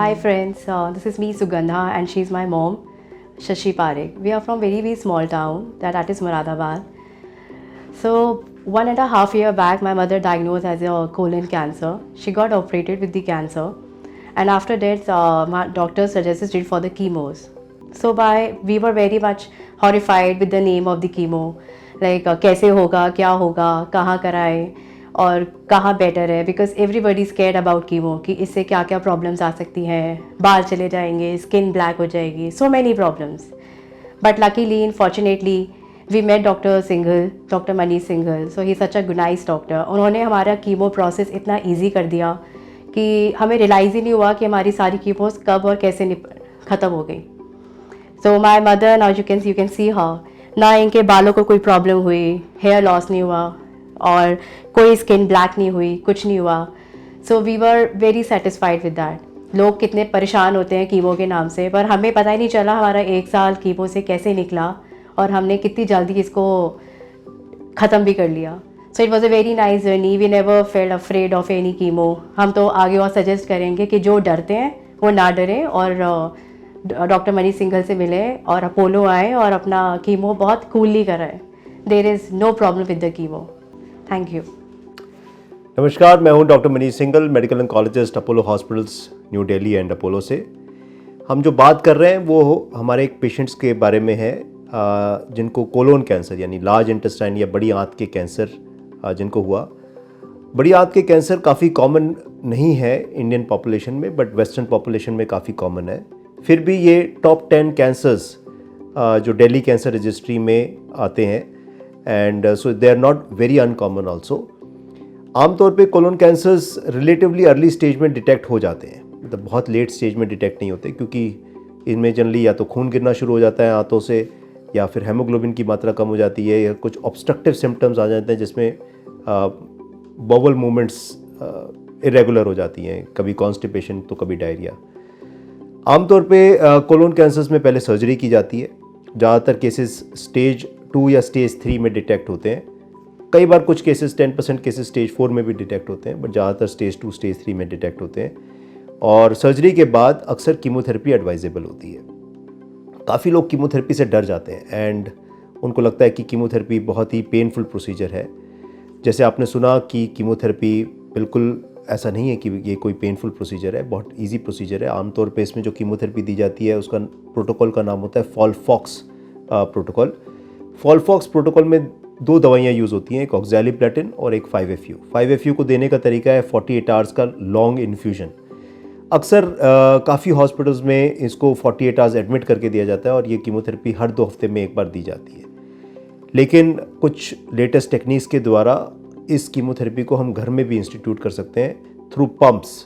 Hi friends, this is me Sugandha and she's my mom, Shashi Parekh. We are from very small town that is Moradabad. So 1.5 years back, my mother diagnosed as a colon cancer. She got operated with the cancer, and after that, my doctor suggested for the chemos. So we were very much horrified with the name of the chemo, like कैसे होगा, क्या होगा, कहाँ कराएं और कहाँ better है, because everybody scared about chemo कि इससे क्या क्या प्रॉब्लम्स आ सकती हैं, बाल चले जाएंगे, स्किन ब्लैक हो जाएगी, so many problems. But luckily unfortunately we met doctor Singhal, doctor Manish Singhal. So he such a nice doctor. उन्होंने हमारा कीमो प्रोसेस इतना ईजी कर दिया कि हमें रियलाइज़ ही नहीं हुआ कि हमारी सारी कीमोस कब और कैसे ख़त्म हो गई. So my mother, now you can see her, ना इनके बालों को कोई प्रॉब्लम हुई, हेयर लॉस नहीं हुआ और कोई स्किन ब्लैक नहीं हुई, कुछ नहीं हुआ. So we were very satisfied with that. लोग कितने परेशान होते हैं कीमो के नाम से, पर हमें पता ही नहीं चला हमारा 1 साल कीमो से कैसे निकला और हमने कितनी जल्दी इसको ख़त्म भी कर लिया. So it was a very nice journey. We never felt afraid of any chemo. हम तो आगे और सजेस्ट करेंगे कि जो डरते हैं वो ना डरें और डॉक्टर मनीष सिंघल से मिले और अपोलो आए और अपना कीमो बहुत कूलली कराएं. There is no problem with the chemo. Thank you. नमस्कार, मैं हूं doctor Manish Singhal, medical oncologist, Apollo hospitals New Delhi and Apollo से. हम जो बात कर रहे हैं वो हमारे एक पेशेंट्स के बारे में है जिनको कोलोन कैंसर यानी लार्ज इंटेस्टाइन या बड़ी आंत के कैंसर जिनको हुआ. बड़ी आंत के कैंसर काफ़ी कॉमन नहीं है इंडियन पॉपुलेशन में, बट वेस्टर्न पॉपुलेशन में काफ़ी कॉमन है. फिर भी ये टॉप 10 कैंसर्स जो दिल्ली कैंसर रजिस्ट्री में आते हैं, and so they are not very uncommon also. आमतौर पे colon cancers relatively early stage में डिटेक्ट हो जाते हैं, मतलब बहुत लेट स्टेज में डिटेक्ट नहीं होते, क्योंकि इनमें जनरली या तो खून गिरना शुरू हो जाता है आंतों से, या फिर हेमोग्लोबिन की मात्रा कम हो जाती है, या कुछ ऑब्स्ट्रक्टिव सिम्टम्स आ जाते हैं जिसमें बॉवल मूवमेंट्स इरेगुलर हो जाती हैं, कभी कॉन्स्टिपेशन तो कभी डायरिया. आमतौर पे कोलोन कैंसर्स में पहले सर्जरी की जाती है. ज़्यादातर केसेस स्टेज 2 या स्टेज 3 में डिटेक्ट होते हैं. कई बार कुछ केसेस 10% केसेस स्टेज 4 में भी डिटेक्ट होते हैं, बट ज़्यादातर स्टेज 2 स्टेज 3 में डिटेक्ट होते हैं. और सर्जरी के बाद अक्सर कीमोथेरेपी एडवाइजेबल होती है. काफ़ी लोग कीमोथेरेपी से डर जाते हैं एंड उनको लगता है कि कीमोथेरेपी बहुत ही पेनफुल प्रोसीजर है. जैसे आपने सुना कि कीमोथेरेपी बिल्कुल ऐसा नहीं है कि ये कोई पेनफुल प्रोसीजर है, बहुत इजी प्रोसीजर है. आमतौर पे इसमें जो कीमोथेरेपी दी जाती है उसका प्रोटोकॉल का नाम होता है फॉलफॉक्स प्रोटोकॉल. फॉलफॉक्स प्रोटोकॉल में 2 दवाइयाँ यूज़ होती हैं, एक ऑक्सैलिप्लेटिन और एक 5FU. 5FU को देने का तरीका है 48 आवर्स का लॉन्ग इन्फ्यूजन. अक्सर काफ़ी हॉस्पिटल्स में इसको 48 आवर्स एडमिट करके दिया जाता है और ये कीमोथेरेपी हर 2 हफ्ते में एक बार दी जाती है. लेकिन कुछ लेटेस्ट टेक्निक्स के द्वारा इस कीमोथेरेपी को हम घर में भी इंस्टीट्यूट कर सकते हैं थ्रू पंप्स,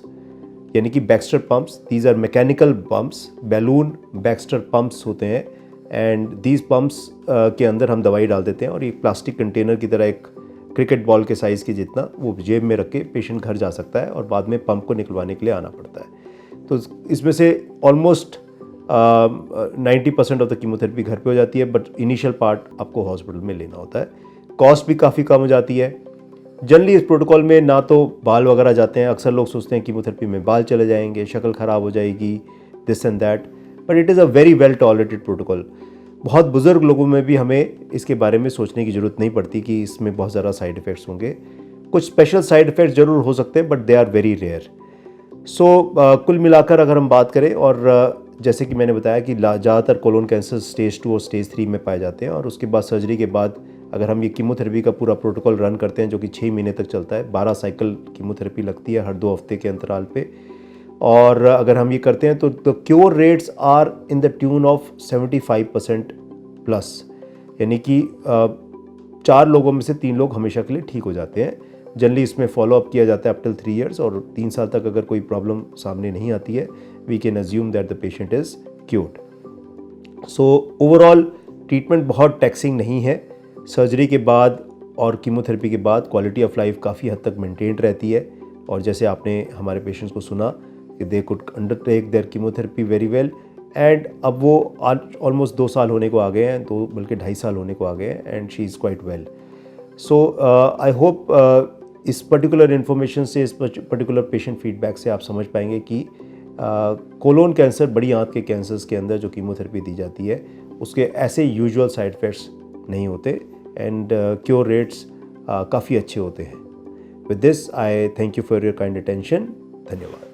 यानी कि Baxter pumps. These are mechanical pumps, balloon Baxter pumps होते हैं, एंड दीज पंप्स के अंदर हम दवाई डाल देते हैं और एक प्लास्टिक कंटेनर की तरह, एक क्रिकेट बॉल के साइज़ की जितना, वो जेब में रख के पेशेंट घर जा सकता है और बाद में पंप को निकलवाने के लिए आना पड़ता है. तो इसमें से ऑलमोस्ट 90% ऑफ द कीमोथेरेपी घर पे हो जाती है, बट इनिशियल पार्ट आपको हॉस्पिटल में लेना होता है. कॉस्ट भी काफ़ी कम हो जाती है. जनरली इस प्रोटोकॉल में ना तो बाल वगैरह जाते हैं. अक्सर लोग सोचते हैं कीमोथेरेपी में बाल चले जाएंगे, शक्ल ख़राब हो जाएगी, this and that, but it is a very well tolerated protocol. बहुत बुज़ुर्ग लोगों में भी हमें इसके बारे में सोचने की ज़रूरत नहीं पड़ती कि इसमें बहुत ज़्यादा साइड इफ़ेक्ट्स होंगे. कुछ स्पेशल साइड इफ़ेक्ट्स ज़रूर हो सकते हैं, but they are very rare. So कुल मिलाकर अगर हम बात करें, और जैसे कि मैंने बताया कि ज़्यादातर कोलोन कैंसर स्टेज 2 और स्टेज 3 में पाए जाते हैं, और उसके बाद सर्जरी के बाद अगर हम ये कीमोथेरेपी का पूरा प्रोटोकॉल रन करते हैं जो कि 6 महीने तक चलता है, 12 साइकिल कीमोथेरेपी लगती है हर 2 हफ्ते के अंतराल पे, और अगर हम ये करते हैं तो the cure rates are in the tune of 75% plus, यानी कि 4 लोगों में से 3 लोग हमेशा के लिए ठीक हो जाते हैं. जनरली इसमें फॉलोअप किया जाता है अप टिल 3 years, और 3 साल तक अगर कोई प्रॉब्लम सामने नहीं आती है, we can assume that the patient is cured. So overall treatment बहुत टैक्सिंग नहीं है. सर्जरी के बाद और कीमोथेरेपी के बाद क्वालिटी ऑफ लाइफ काफ़ी हद तक मेंटेन्ड रहती है, और जैसे आपने हमारे पेशेंट्स को सुना कि they could undertake their chemotherapy very well, and अब वो आज ऑलमोस्ट 2 साल होने को आ गए हैं, 2 बल्कि 2.5 साल होने को आ गए हैं, and she is quite well. So I hope इस पर्टिकुलर इन्फॉर्मेशन से, इस पर्टिकुलर पेशेंट फीडबैक से आप समझ पाएंगे कि कोलोन कैंसर, बड़ी आंत के कैंसर्स के अंदर जो कीमोथेरेपी दी जाती है उसके ऐसे यूजुअल साइड इफ़ेक्ट्स नहीं होते एंड क्योर रेट्स काफ़ी अच्छे होते हैं. With this I thank you for your kind attention. धन्यवाद.